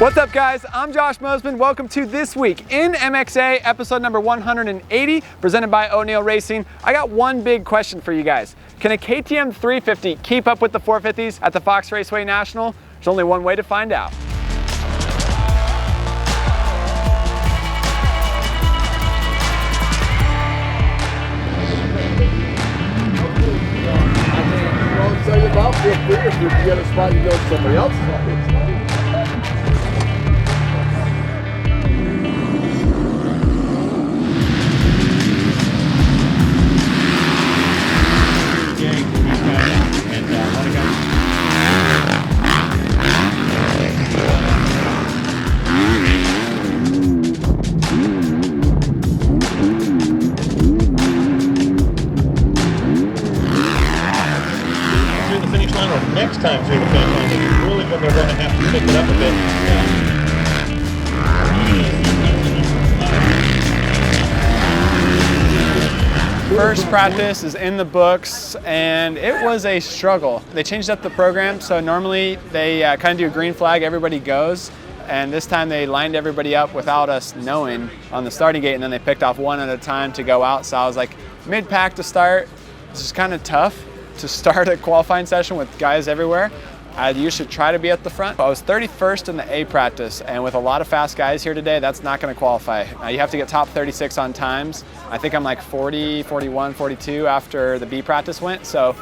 What's up, guys? I'm Josh Mosiman. Welcome to This Week in MXA, episode number 180, presented by O'Neill Racing. I got one big question for you guys. Can a KTM 350 keep up with the 450s at the Fox Raceway National? There's only one way to find out. I'll tell you about feel free if you get a spot you know somebody else is on. Next time through the finish line, it's really when they're going to have to pick it up a bit. First practice is in the books, and it was a struggle. They changed up the program, so normally they kind of do a green flag, everybody goes, and this time they lined everybody up without us knowing on the starting gate, and then they picked off one at a time to go out. So I was like, mid-pack to start, it's just kind of tough to start a qualifying session with guys everywhere. You should try to be at the front. I was 31st in the A practice, and with a lot of fast guys here today, that's not gonna qualify. You have to get top 36 on times. I think I'm like 40, 41, 42 after the B practice went, so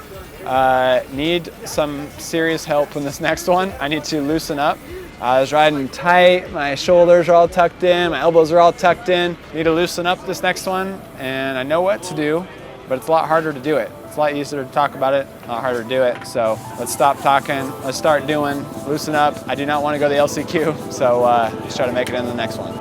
need some serious help in this next one. I need to loosen up. I was riding tight, my shoulders are all tucked in, my elbows are all tucked in. Need to loosen up this next one, and I know what to do, but it's a lot harder to do it. It's a lot easier to talk about it, a lot harder to do it. So let's stop talking, let's start doing, loosen up. I do not want to go to the LCQ, so let's try to make it in the next one.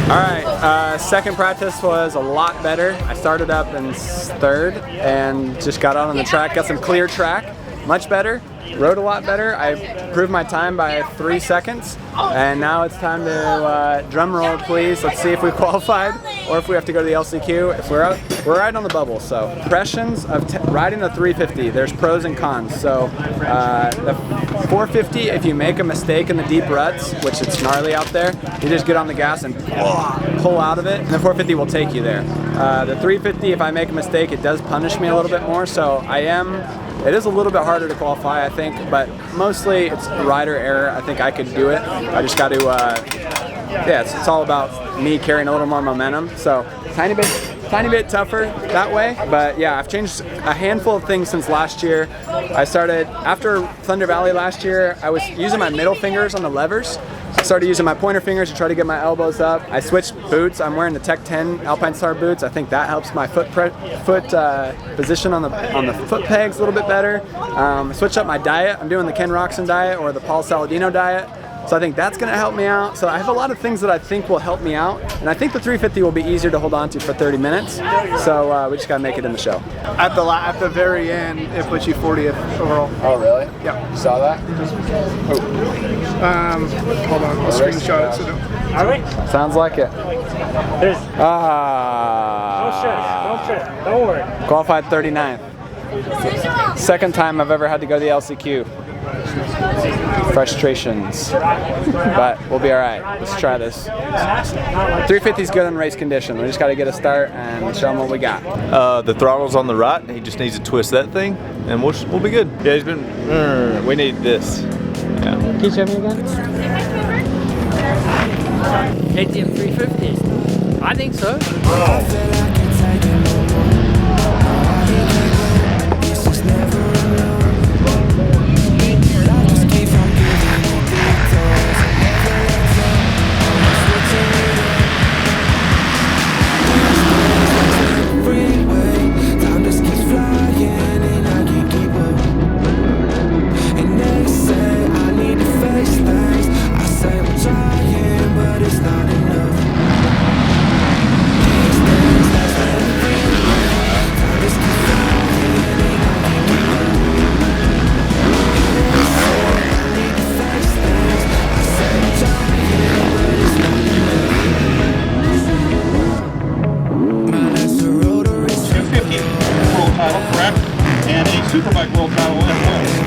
Alright, second practice was a lot better. I started up in third and just got out on the track, got some clear track, much better. Rode a lot better. I improved my time by 3 seconds, and now it's time to drum roll, please. Let's see if we qualified or if we have to go to the LCQ. If we're out, we're right on the bubble. So impressions of riding the 350. There's pros and cons. So the 450, if you make a mistake in the deep ruts, which it's gnarly out there, you just get on the gas and pull out of it, and the 450 will take you there. The 350, if I make a mistake, it does punish me a little bit more. So it is a little bit harder to qualify, I think, but mostly it's rider error. I think I could do it. I just got to, yeah, it's all about me carrying a little more momentum. So tiny bit tougher that way. But yeah, I've changed a handful of things since last year. I started, after Thunder Valley last year, I was using my middle fingers on the levers. I started using my pointer fingers to try to get my elbows up. I switched boots. I'm wearing the Tech 10 Alpine Star boots. I think that helps my foot position on the foot pegs a little bit better. I switched up my diet. I'm doing the Ken Roxon diet or the Paul Saladino diet. So I think that's going to help me out. So I have a lot of things that I think will help me out. And I think the 350 will be easier to hold on to for 30 minutes. So we just got to make it in the show. At the very end, it puts you 40th overall. Oh, really? Yeah. You saw that? Oh. Hold on, I'll screenshot it. So don't... Sounds like it. Don't stress, don't worry. Qualified 39th. Second time I've ever had to go to the LCQ. frustrations, but we'll be all right. Let's try this. 350 is good in race condition. We just got to get a start and show them what we got. The throttle's on the right, and he just needs to twist that thing, and we'll be good. Yeah, he's been. We need this. Yeah. Can you show me again? KTM 350s. I think so. Superbike world title as well.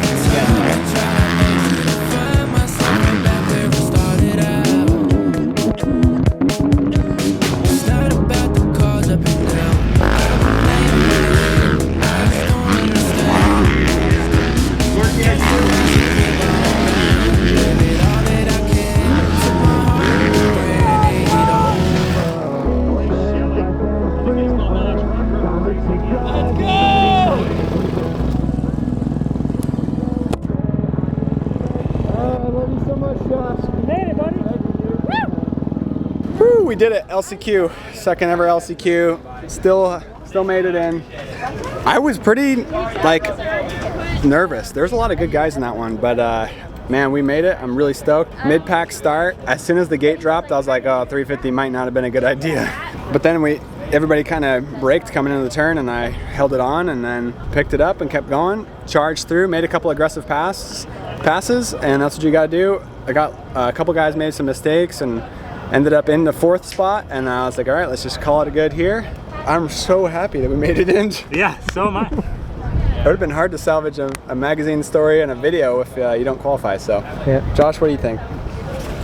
Woo, we did it, LCQ, second ever LCQ, still made it in. I was pretty, like, nervous. There's a lot of good guys in that one, but man, we made it. I'm really stoked. Mid-pack start, as soon as the gate dropped, I was like, oh, 350 might not have been a good idea. But then everybody kind of braked coming into the turn, and I held it on and then picked it up and kept going, charged through, made a couple aggressive passes, and that's what you gotta do. I got a couple guys made some mistakes and ended up in the 4th spot, and I was like, all right, let's just call it a good here. I'm so happy that we made it in. Yeah, so am I. It would have been hard to salvage a magazine story and a video if you don't qualify, so. Yeah. Josh, what do you think?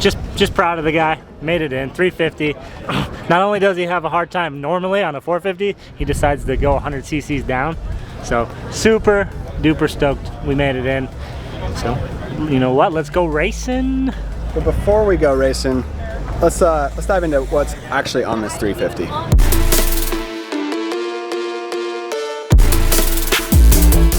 Just proud of the guy, made it in, 350. Not only does he have a hard time normally on a 450, he decides to go 100 cc's down. So super duper stoked we made it in. So, you know what, let's go racing. But before we go racing, let's dive into what's actually on this 350.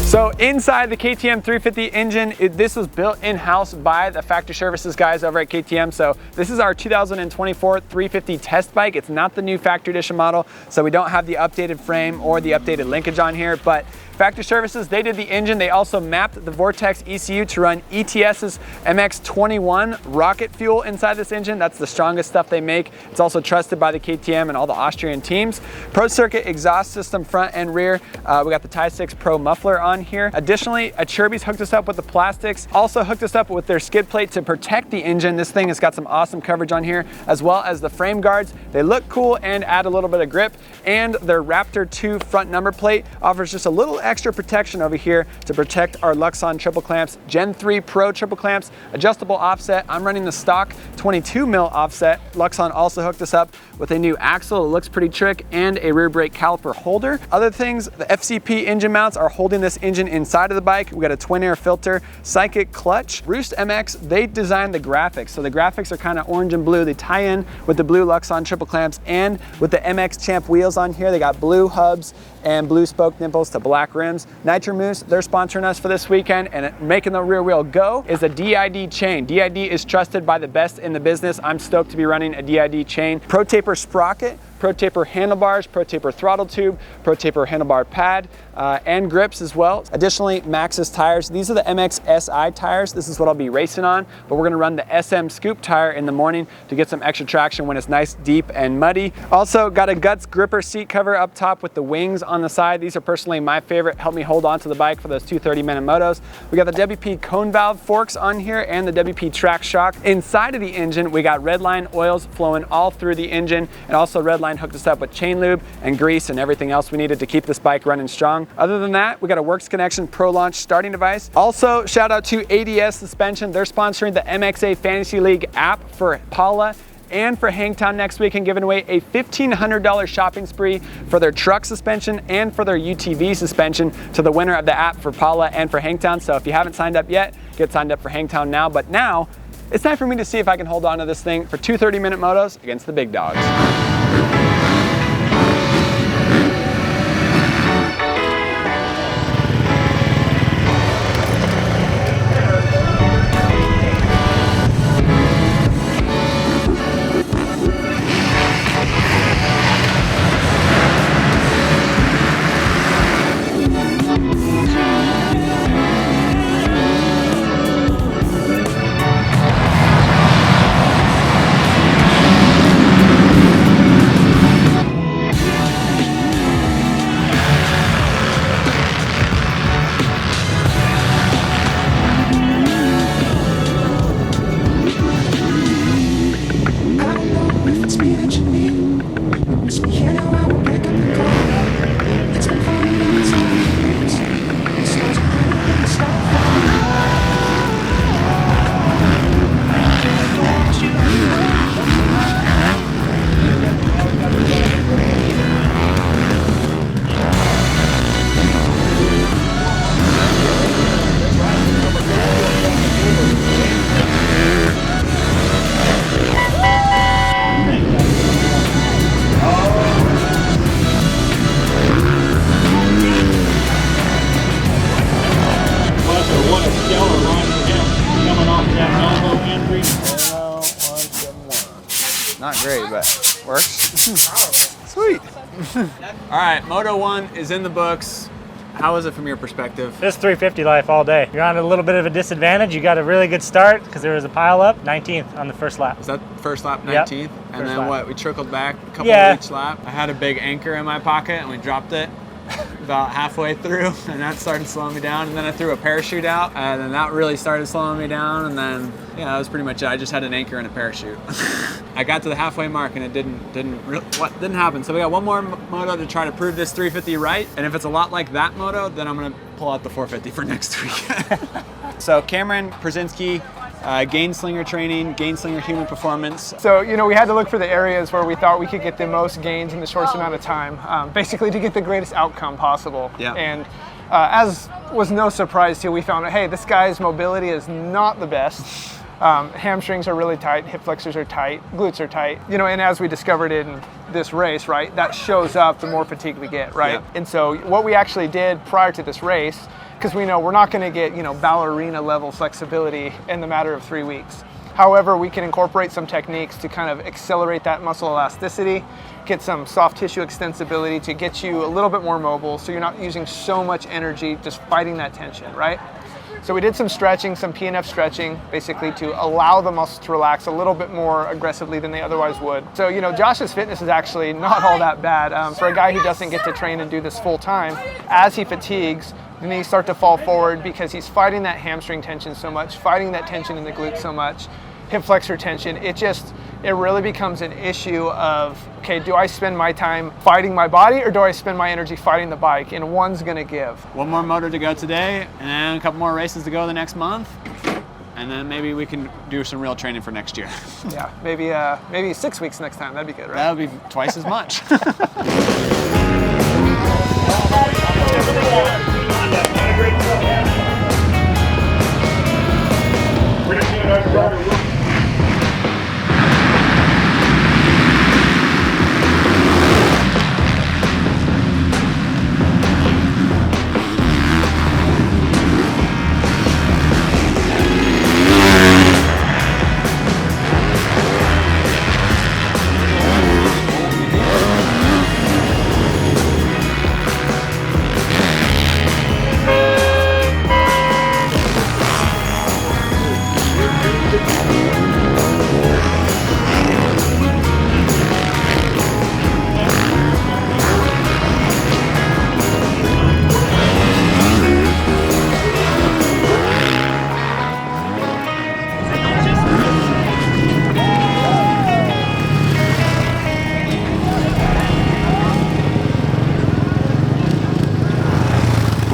So inside the KTM 350 engine, this was built in-house by the factory services guys over at KTM. So this is our 2024 350 test bike. It's not the new factory edition model, so we don't have the updated frame or the updated linkage on here, but factory services, they did the engine. They also mapped the Vortex ECU to run ETS's MX-21 rocket fuel inside this engine. That's the strongest stuff they make. It's also trusted by the KTM and all the Austrian teams. Pro Circuit exhaust system front and rear. We got the Tie 6 Pro muffler on here. Additionally, Acerbis hooked us up with the plastics, also hooked us up with their skid plate to protect the engine. This thing has got some awesome coverage on here, as well as the frame guards. They look cool and add a little bit of grip, and their Raptor 2 front number plate offers just a little extra protection over here to protect our Luxon triple clamps, Gen 3 Pro triple clamps, adjustable offset. I'm running the stock 22 mil offset. Luxon also hooked us up with a new axle. It looks pretty trick, and a rear brake caliper holder. Other things, the FCP engine mounts are holding this engine inside of the bike. We got a twin air filter, Psychic clutch. RoostMX, they designed the graphics. So the graphics are kind of orange and blue. They tie in with the blue Luxon triple clamps and with the MX Champ wheels on here. They got blue hubs and blue spoke nipples to black rims. Nitromousse, they're sponsoring us for this weekend, and making the rear wheel go is a D.I.D chain. D.I.D is trusted by the best in the business. I'm stoked to be running a D.I.D chain. ProTaper sprocket, ProTaper handlebars, ProTaper throttle tube, ProTaper handlebar pad, and grips as well. Additionally, Maxxis tires. These are the MX-SI tires. This is what I'll be racing on, but we're gonna run the SM scoop tire in the morning to get some extra traction when it's nice, deep, and muddy. Also got a Guts gripper seat cover up top with the wings on the side. These are personally my favorite. Help me hold on to the bike for those 2 30-minute motos. We got the WP cone valve forks on here and the WP track shock. Inside of the engine, we got RedLine oils flowing all through the engine, and also RedLine RedLine hooked us up with chain lube and grease and everything else we needed to keep this bike running strong. Other than that, we got a Works Connection Pro Launch starting device. Also, shout out to ADS Suspension. They're sponsoring the MXA Fantasy League app for Paula and for Hangtown next week, and giving away a $1,500 shopping spree for their truck suspension and for their UTV suspension to the winner of the app for Paula and for Hangtown. So if you haven't signed up yet, get signed up for Hangtown now. But now, it's time for me to see if I can hold on to this thing for 2 30-minute motos against the big dogs. Not great, but works. Sweet. All right, Moto 1 is in the books. How is it from your perspective? This 350 life all day. You're on a little bit of a disadvantage. You got a really good start because there was a pile up. 19th on the first lap. Is that first lap, 19th? Yep. And First then lap. what? We trickled back a couple Yeah. each lap. I had a big anchor in my pocket and we dropped it about halfway through, and that started slowing me down. And then I threw a parachute out, and then that really started slowing me down. And then, yeah, that was pretty much it. I just had an anchor and a parachute. I got to the halfway mark and it didn't happen. So we got one more moto to try to prove this 350 right. And if it's a lot like that moto, then I'm gonna pull out the 450 for next week. So Cameron Przinski, Gainslinger training, Gainslinger human performance. So, you know, we had to look for the areas where we thought we could get the most gains in the shortest amount of time, basically to get the greatest outcome possible. Yeah. And as was no surprise to you, we found out, hey, this guy's mobility is not the best. Hamstrings are really tight, hip flexors are tight, glutes are tight. You know, and as we discovered in this race, right, that shows up the more fatigue we get, right? Yeah. And so what we actually did prior to this race, because we know we're not going to get, you know, ballerina level flexibility in the matter of 3 weeks. However, we can incorporate some techniques to kind of accelerate that muscle elasticity, get some soft tissue extensibility to get you a little bit more mobile so you're not using so much energy just fighting that tension, right? So we did some stretching, some PNF stretching, basically to allow the muscles to relax a little bit more aggressively than they otherwise would. So, you know, Josh's fitness is actually not all that bad. For a guy who doesn't get to train and do this full time, as he fatigues, the knees start to fall forward because he's fighting that hamstring tension so much, fighting that tension in the glutes so much, hip flexor tension. It really becomes an issue of, okay, do I spend my time fighting my body or do I spend my energy fighting the bike? And one's gonna give. One more motor to go today, and then a couple more races to go the next month. And then maybe we can do some real training for next year. Yeah, maybe 6 weeks next time, that'd be good, right? That would be twice as much.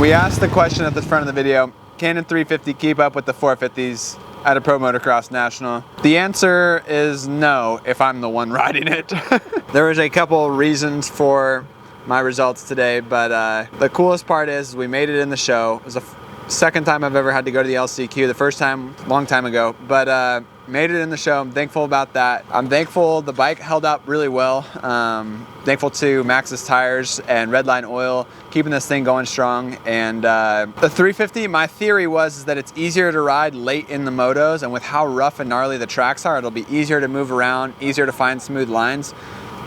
We asked the question at the front of the video, can a 350 keep up with the 450s at a Pro Motocross National? The answer is no, if I'm the one riding it. There was a couple reasons for my results today, but the coolest part is we made it in the show. It was the second time I've ever had to go to the LCQ. The first time, long time ago, but made it in the show. I'm thankful about that. I'm thankful the bike held up really well. Thankful to Maxxis tires and RedLine Oil keeping this thing going strong. And the 350, my theory was that it's easier to ride late in the motos, and with how rough and gnarly the tracks are, it'll be easier to move around, easier to find smooth lines.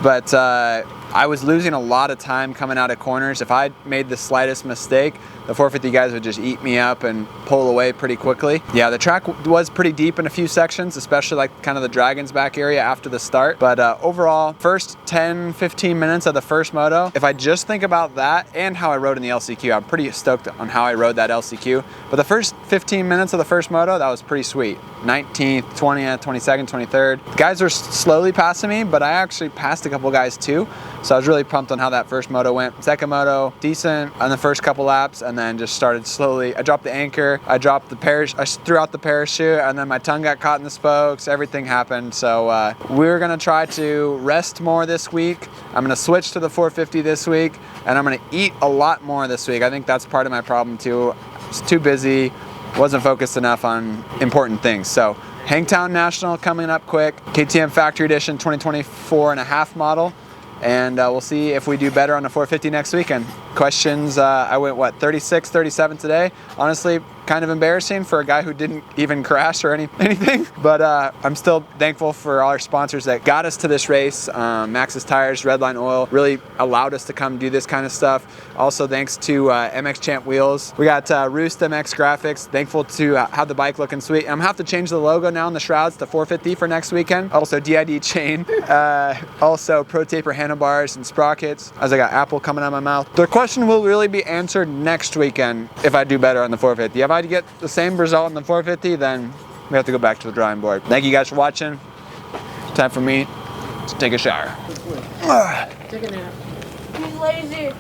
But I was losing a lot of time coming out of corners. If I made the slightest mistake, the 450 guys would just eat me up and pull away pretty quickly. Yeah, the track was pretty deep in a few sections, especially like kind of the Dragon's Back area after the start. But overall, first 10-15 minutes of the first moto, if I just think about that and how I rode in the LCQ, I'm pretty stoked on how I rode that LCQ. But the first 15 minutes of the first moto, that was pretty sweet. 19th, 20th, 22nd, 23rd. The guys were slowly passing me, but I actually passed a couple guys too. So I was really pumped on how that first moto went. Second moto, decent on the first couple laps, and then just started slowly. I dropped the anchor, I dropped the parachute, I threw out the parachute, and then my tongue got caught in the spokes. Everything happened. So we're gonna try to rest more this week. I'm gonna switch to the 450 this week, and I'm gonna eat a lot more this week. I think that's part of my problem too. I was too busy, wasn't focused enough on important things. So Hangtown National coming up quick, KTM Factory Edition 2024.5 model. And we'll see if we do better on the 450 next weekend. Questions, I went, what, 36, 37 today? Honestly, kind of embarrassing for a guy who didn't even crash or anything. But I'm still thankful for all our sponsors that got us to this race. Maxxis Tires, RedLine Oil, really allowed us to come do this kind of stuff. Also thanks to MX Champ Wheels. We got RoostMX Graphics. Thankful to have the bike looking sweet. I'm gonna have to change the logo now on the shrouds to 450 for next weekend. Also D.I.D chain. Also ProTaper handlebars and sprockets. As I got apple coming out of my mouth. The question will really be answered next weekend if I do better on the 450. If I get the same result on the 450, then we have to go back to the drawing board. Thank you guys for watching. Time for me to take a shower. Take a nap. He's lazy.